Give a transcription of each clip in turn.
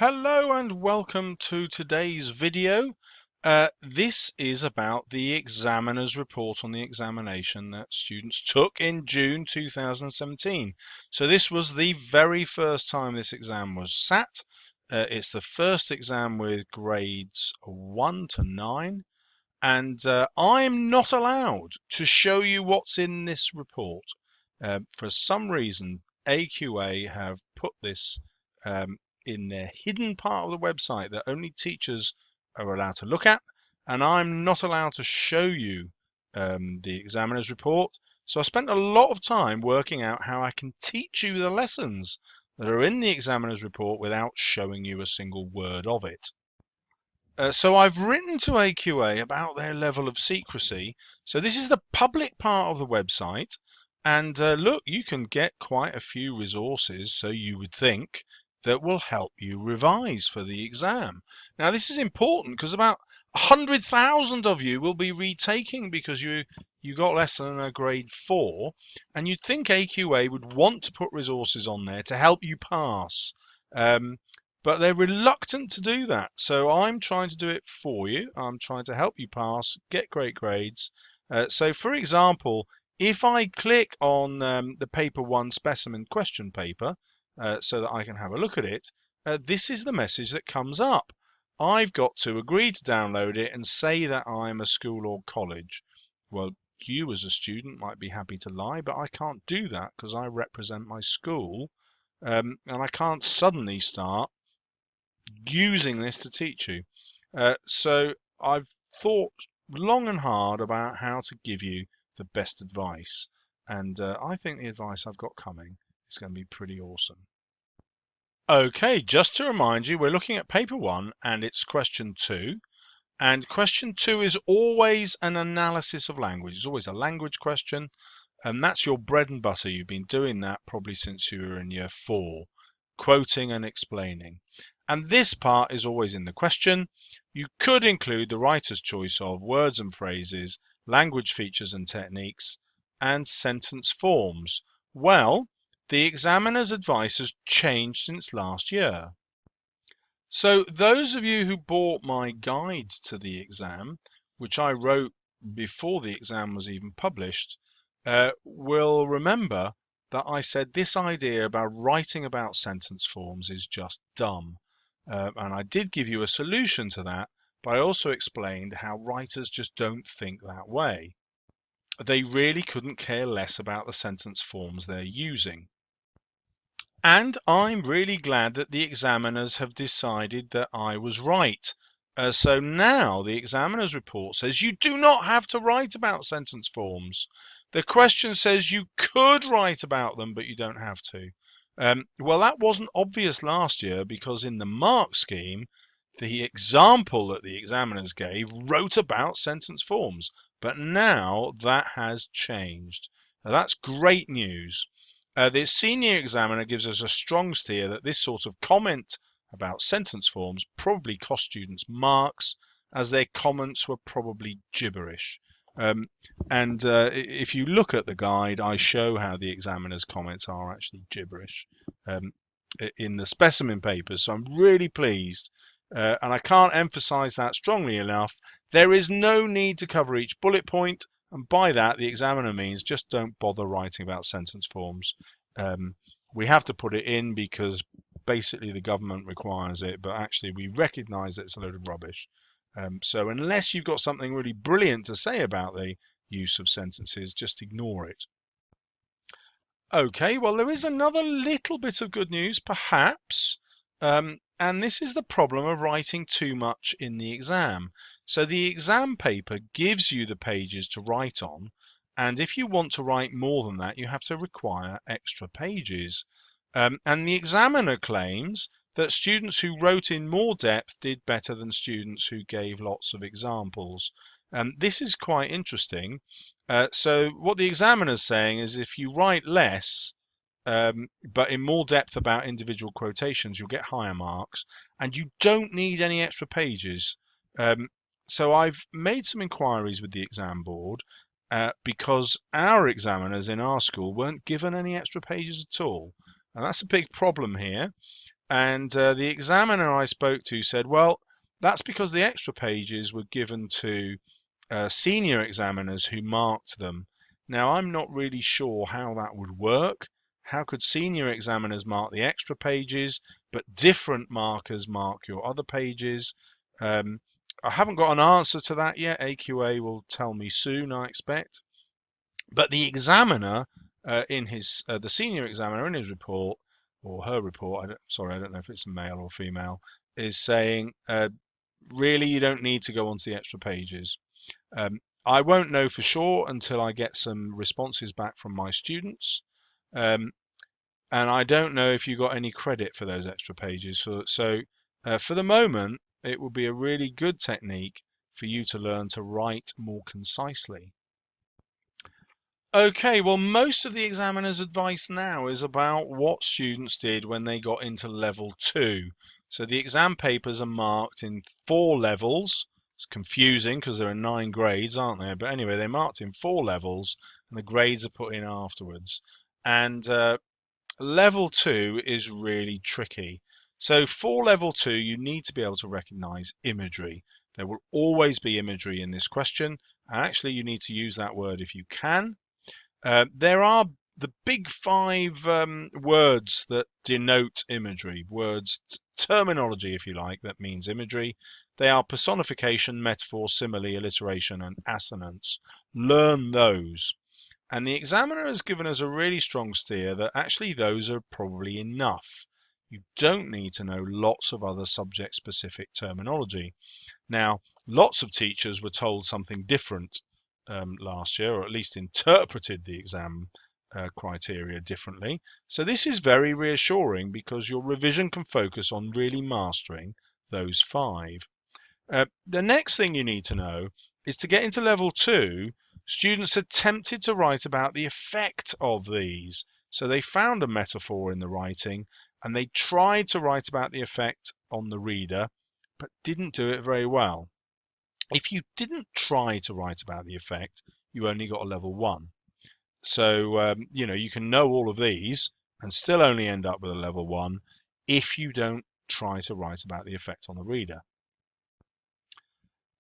Hello and welcome to today's video. This is about the examiner's report on the examination that students took in June 2017. So this was the very first time this exam was sat. It's the first exam with grades 1 to 9, and I'm not allowed to show you what's in this report. For some reason, AQA have put this in their hidden part of the website that only teachers are allowed to look at, and I'm not allowed to show you the examiner's report. So I spent a lot of time working out how I can teach you the lessons that are in the examiner's report without showing you a single word of it. So I've written to AQA about their level of secrecy. So this is the public part of the website. And look, you can get quite a few resources, so you would think, that will help you revise for the exam. Now, this is important because about 100,000 of you will be retaking because you got less than a grade 4. And you'd think AQA would want to put resources on there to help you pass. But they're reluctant to do that. So I'm trying to do it for you. I'm trying to help you pass, get great grades. So for example, if I click on the paper 1 specimen question paper so that I can have a look at it, this is the message that comes up. I've got to agree to download it and say that I'm a school or college. Well, you as a student might be happy to lie, but I can't do that because I represent my school, and I can't suddenly start using this to teach you. So I've thought long and hard about how to give you the best advice, and I think the advice I've got coming is going to be pretty awesome. Okay, just to remind you, we're looking at paper 1 and it's question 2. And question 2 is always an analysis of language. It's always a language question, and that's your bread and butter. You've been doing that probably since you were in year 4, quoting and explaining. And this part is always in the question. You could include the writer's choice of words and phrases, language features and techniques, and sentence forms. Well, the examiner's advice has changed since last year. So those of you who bought my guide to the exam, which I wrote before the exam was even published, will remember that I said this idea about writing about sentence forms is just dumb. And I did give you a solution to that, but I also explained how writers just don't think that way. They really couldn't care less about the sentence forms they're using. And I'm really glad that the examiners have decided that I was right. So now the examiner's report says you do not have to write about sentence forms. The question says you could write about them, but you don't have to. Well, that wasn't obvious last year because in the mark scheme, the example that the examiners gave wrote about sentence forms. But now that has changed. Now, that's great news. The senior examiner gives us a strong steer that this sort of comment about sentence forms probably cost students marks, as their comments were probably gibberish. If you look at the guide, I show how the examiner's comments are actually gibberish in the specimen papers. So I'm really pleased. And I can't emphasize that strongly enough. There is no need to cover each bullet point. And by that, the examiner means just don't bother writing about sentence forms. We have to put it in because basically the government requires it, but actually we recognize that it's a load of rubbish. So unless you've got something really brilliant to say about the use of sentences, just ignore it. Okay, well, there is another little bit of good news, perhaps. And this is the problem of writing too much in the exam. So the exam paper gives you the pages to write on, and if you want to write more than that, you have to require extra pages. And the examiner claims that students who wrote in more depth did better than students who gave lots of examples. This is quite interesting. So what the examiner is saying is if you write less, but in more depth about individual quotations, you'll get higher marks, and you don't need any extra pages. So I've made some inquiries with the exam board because our examiners in our school weren't given any extra pages at all. And that's a big problem here. And the examiner I spoke to said, well, that's because the extra pages were given to senior examiners who marked them. Now, I'm not really sure how that would work. How could senior examiners mark the extra pages, but different markers mark your other pages? I haven't got an answer to that yet. AQA will tell me soon, I expect. But the examiner, the senior examiner in his report, or her report, I don't know if it's a male or female, is saying, really, you don't need to go onto the extra pages. I won't know for sure until I get some responses back from my students. And I don't know if you got any credit for those extra pages. So for the moment, it will be a really good technique for you to learn to write more concisely. Okay, well, most of the examiner's advice now is about what students did when they got into level 2. So the exam papers are marked in 4 levels. It's confusing because there are 9 grades, aren't there? But anyway, they're marked in 4 levels and the grades are put in afterwards. And level 2 is really tricky. So for level 2, you need to be able to recognize imagery. There will always be imagery in this question. And actually, you need to use that word if you can. There are the big 5 words that denote imagery, terminology, if you like, that means imagery. They are personification, metaphor, simile, alliteration, and assonance. Learn those. And the examiner has given us a really strong steer that actually those are probably enough. You don't need to know lots of other subject-specific terminology. Now, lots of teachers were told something different last year, or at least interpreted the exam criteria differently. So this is very reassuring because your revision can focus on really mastering those 5. The next thing you need to know is to get into level 2, students attempted to write about the effect of these. So they found a metaphor in the writing and they tried to write about the effect on the reader, but didn't do it very well. If you didn't try to write about the effect, you only got a level 1. So, you can know all of these and still only end up with a level 1 if you don't try to write about the effect on the reader.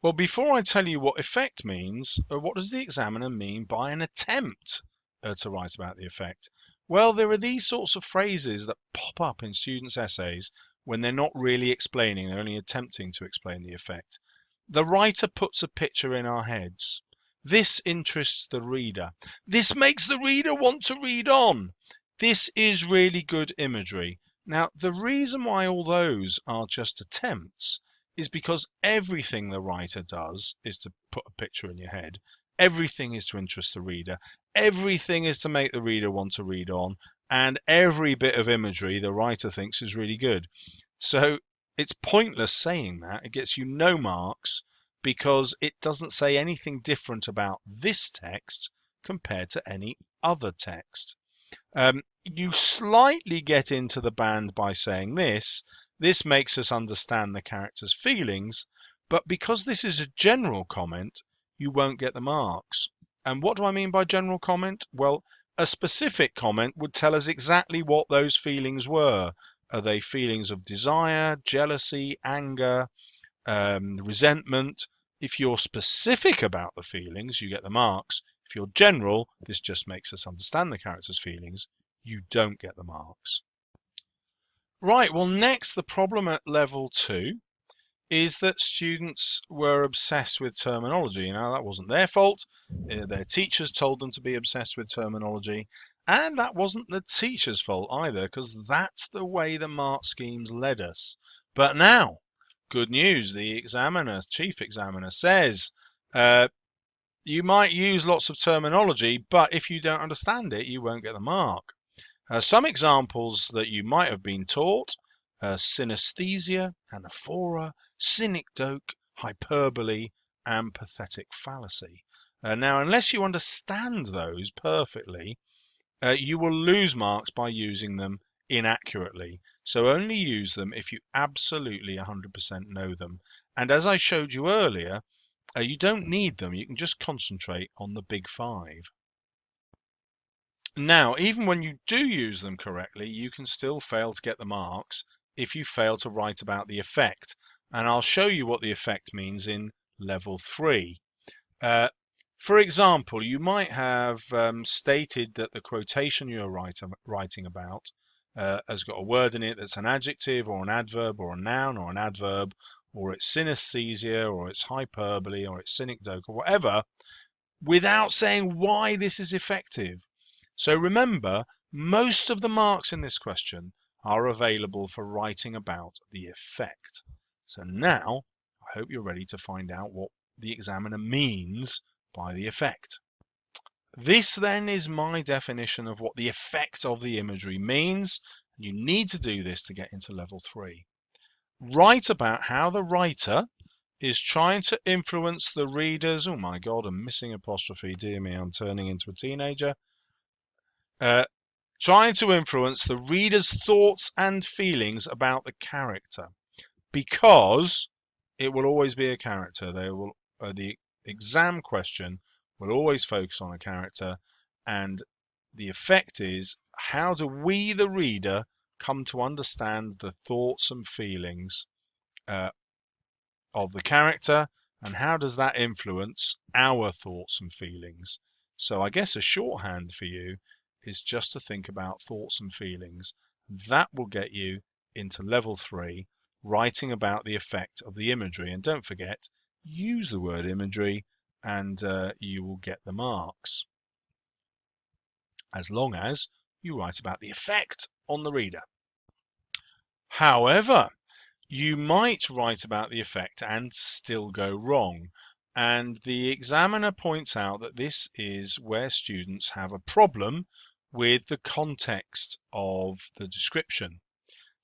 Well, before I tell you what effect means, what does the examiner mean by an attempt to write about the effect? Well, there are these sorts of phrases that pop up in students' essays when they're not really explaining, they're only attempting to explain the effect. The writer puts a picture in our heads. This interests the reader. This makes the reader want to read on. This is really good imagery. Now, the reason why all those are just attempts is because everything the writer does is to put a picture in your head. Everything is to interest the reader. Everything is to make the reader want to read on. And every bit of imagery the writer thinks is really good. So it's pointless saying that. It gets you no marks because it doesn't say anything different about this text compared to any other text. You slightly get into the band by saying this. This makes us understand the character's feelings, but because this is a general comment, you won't get the marks. And what do I mean by general comment? Well, a specific comment would tell us exactly what those feelings were. Are they feelings of desire, jealousy, anger, resentment? If you're specific about the feelings, you get the marks. If you're general, this just makes us understand the character's feelings. You don't get the marks. Right, well, next, the problem at level 2 is that students were obsessed with terminology. Now, that wasn't their fault. Their teachers told them to be obsessed with terminology. And that wasn't the teacher's fault either, because that's the way the mark schemes led us. But now, good news, the chief examiner says, you might use lots of terminology, but if you don't understand it, you won't get the mark. Some examples that you might have been taught: synesthesia, anaphora, synecdoche, hyperbole, and pathetic fallacy. Now, unless you understand those perfectly, you will lose marks by using them inaccurately. So only use them if you absolutely 100% know them. And as I showed you earlier, you don't need them. You can just concentrate on the big 5. Now, even when you do use them correctly, you can still fail to get the marks if you fail to write about the effect. And I'll show you what the effect means in level 3. For example, you might have stated that the quotation you're writing about has got a word in it that's an adjective or an adverb or a noun or an adverb, or it's synesthesia or it's hyperbole or it's synecdoche or whatever, without saying why this is effective. So remember, most of the marks in this question are available for writing about the effect. So now, I hope you're ready to find out what the examiner means by the effect. This then is my definition of what the effect of the imagery means. You need to do this to get into level 3. Write about how the writer is trying to influence the readers. Oh my God, I'm missing apostrophe. Dear me, I'm turning into a teenager. Trying to influence the reader's thoughts and feelings about the character, because it will always be a character. The exam question will always focus on a character, and the effect is, how do we, the reader, come to understand the thoughts and feelings of the character, and how does that influence our thoughts and feelings? So I guess a shorthand for you is just to think about thoughts and feelings. That will get you into level 3, writing about the effect of the imagery. And don't forget, use the word imagery and you will get the marks, as long as you write about the effect on the reader. However, you might write about the effect and still go wrong. And the examiner points out that this is where students have a problem with the context of the description.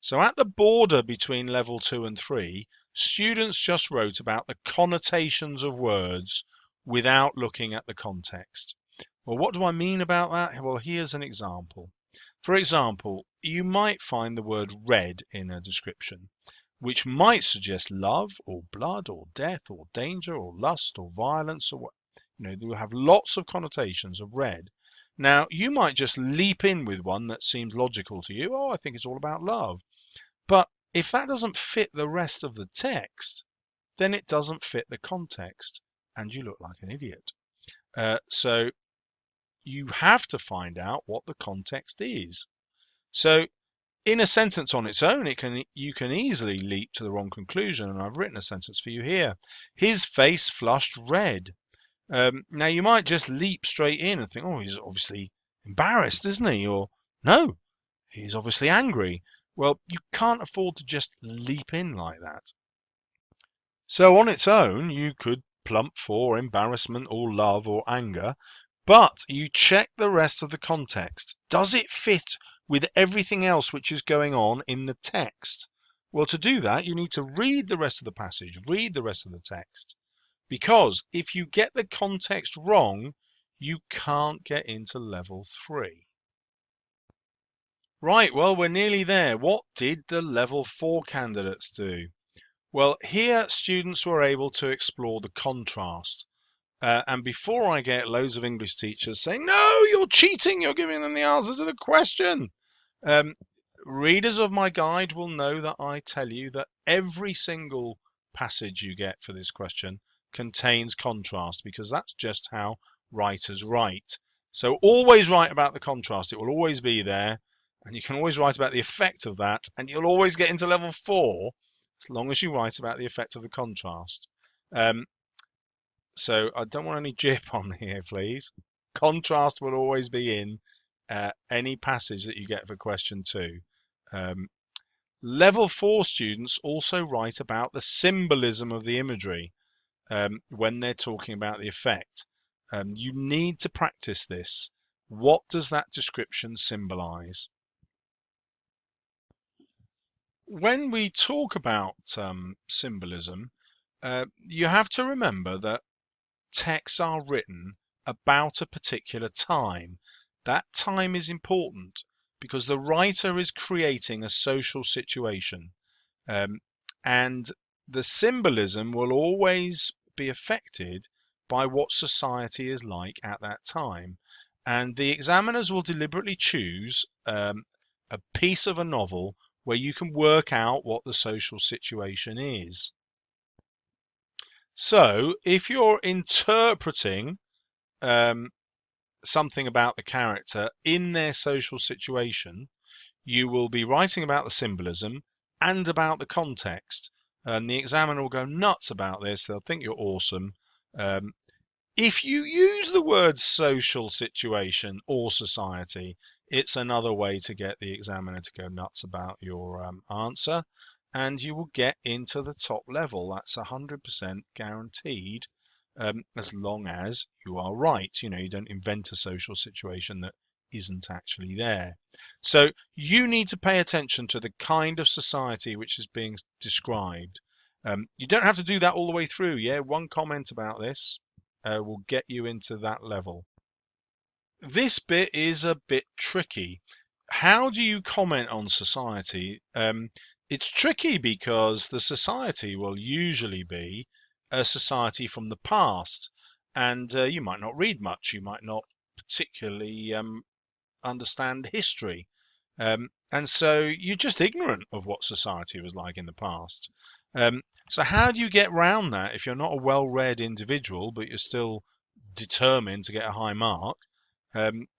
So at the border between level 2 and 3, students just wrote about the connotations of words without looking at the context. Well, what do I mean about that? Well, here's an example. For example, you might find the word red in a description, which might suggest love or blood or death or danger or lust or violence, or they will have lots of connotations of red. Now, you might just leap in with one that seems logical to you. Oh, I think it's all about love. But if that doesn't fit the rest of the text, then it doesn't fit the context, and you look like an idiot. So you have to find out what the context is. So in a sentence on its own, you can easily leap to the wrong conclusion, and I've written a sentence for you here. His face flushed red. Now, you might just leap straight in and think, oh, he's obviously embarrassed, isn't he? Or, no, he's obviously angry. Well, you can't afford to just leap in like that. So on its own, you could plump for embarrassment or love or anger, but you check the rest of the context. Does it fit with everything else which is going on in the text? Well, to do that, you need to read the rest of the passage, read the rest of the text. Because if you get the context wrong, you can't get into level 3. Right, well, we're nearly there. What did the level 4 candidates do? Well, here students were able to explore the contrast. And before I get loads of English teachers saying, no, you're cheating, you're giving them the answer to the question, readers of my guide will know that I tell you that every single passage you get for this question contains contrast, because that's just how writers write. So always write about the contrast. It will always be there, and you can always write about the effect of that, and you'll always get into level 4 as long as you write about the effect of the contrast. So I don't want any jip on here, please. Contrast will always be in any passage that you get for question 2. Level 4 students also write about the symbolism of the imagery when they're talking about the effect. You need to practice this. What does that description symbolize? When we talk about symbolism, you have to remember that texts are written about a particular time. That time is important because the writer is creating a social situation, and the symbolism will always be affected by what society is like at that time. And the examiners will deliberately choose a piece of a novel where you can work out what the social situation is. So if you're interpreting something about the character in their social situation, you will be writing about the symbolism and about the context. And the examiner will go nuts about this. They'll think you're awesome. If you use the word social situation or society, it's another way to get the examiner to go nuts about your answer, and you will get into the top level. That's 100% guaranteed, as long as you are right. You know, you don't invent a social situation that isn't actually there. So you need to pay attention to the kind of society which is being described. You don't have to do that all the way through. Yeah, one comment about this will get you into that level. This bit is a bit tricky. How do you comment on society? It's tricky because the society will usually be a society from the past, and you might not read much. You might not particularly understand history. And so you're just ignorant of what society was like in the past. So how do you get round that if you're not a well-read individual, but you're still determined to get a high mark?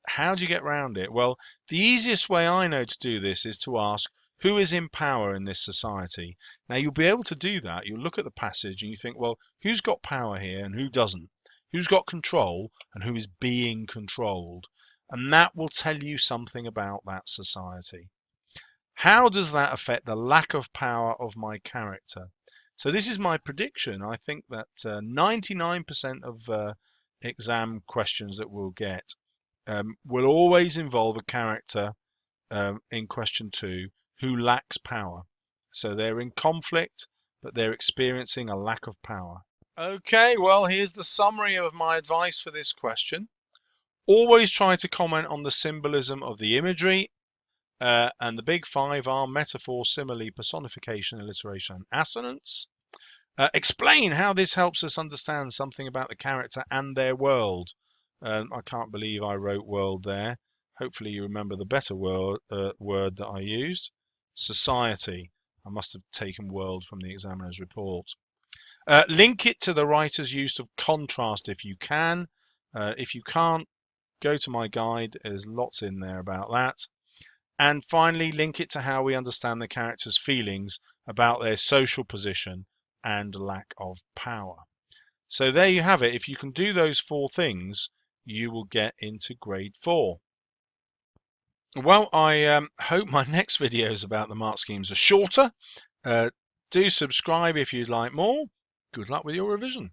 How do you get round it? Well, the easiest way I know to do this is to ask, who is in power in this society? Now, you'll be able to do that. You'll look at the passage and you think, well, who's got power here and who doesn't? Who's got control and who is being controlled? And that will tell you something about that society. How does that affect the lack of power of my character? So this is my prediction. I think that 99% of exam questions that we'll get will always involve a character in question 2 who lacks power. So they're in conflict, but they're experiencing a lack of power. Okay, well, here's the summary of my advice for this question. Always try to comment on the symbolism of the imagery, and the big 5 are metaphor, simile, personification, alliteration, and assonance. Explain how this helps us understand something about the character and their world. I can't believe I wrote world there. Hopefully you remember the better word that I used. Society. I must have taken world from the examiner's report. Link it to the writer's use of contrast if you can. If you can't, go to my guide. There's lots in there about that. And finally, link it to how we understand the characters' feelings about their social position and lack of power. So there you have it. If you can do those 4 things, you will get into grade 4. Well, I hope my next videos about the mark schemes are shorter. Do subscribe if you'd like more. Good luck with your revision.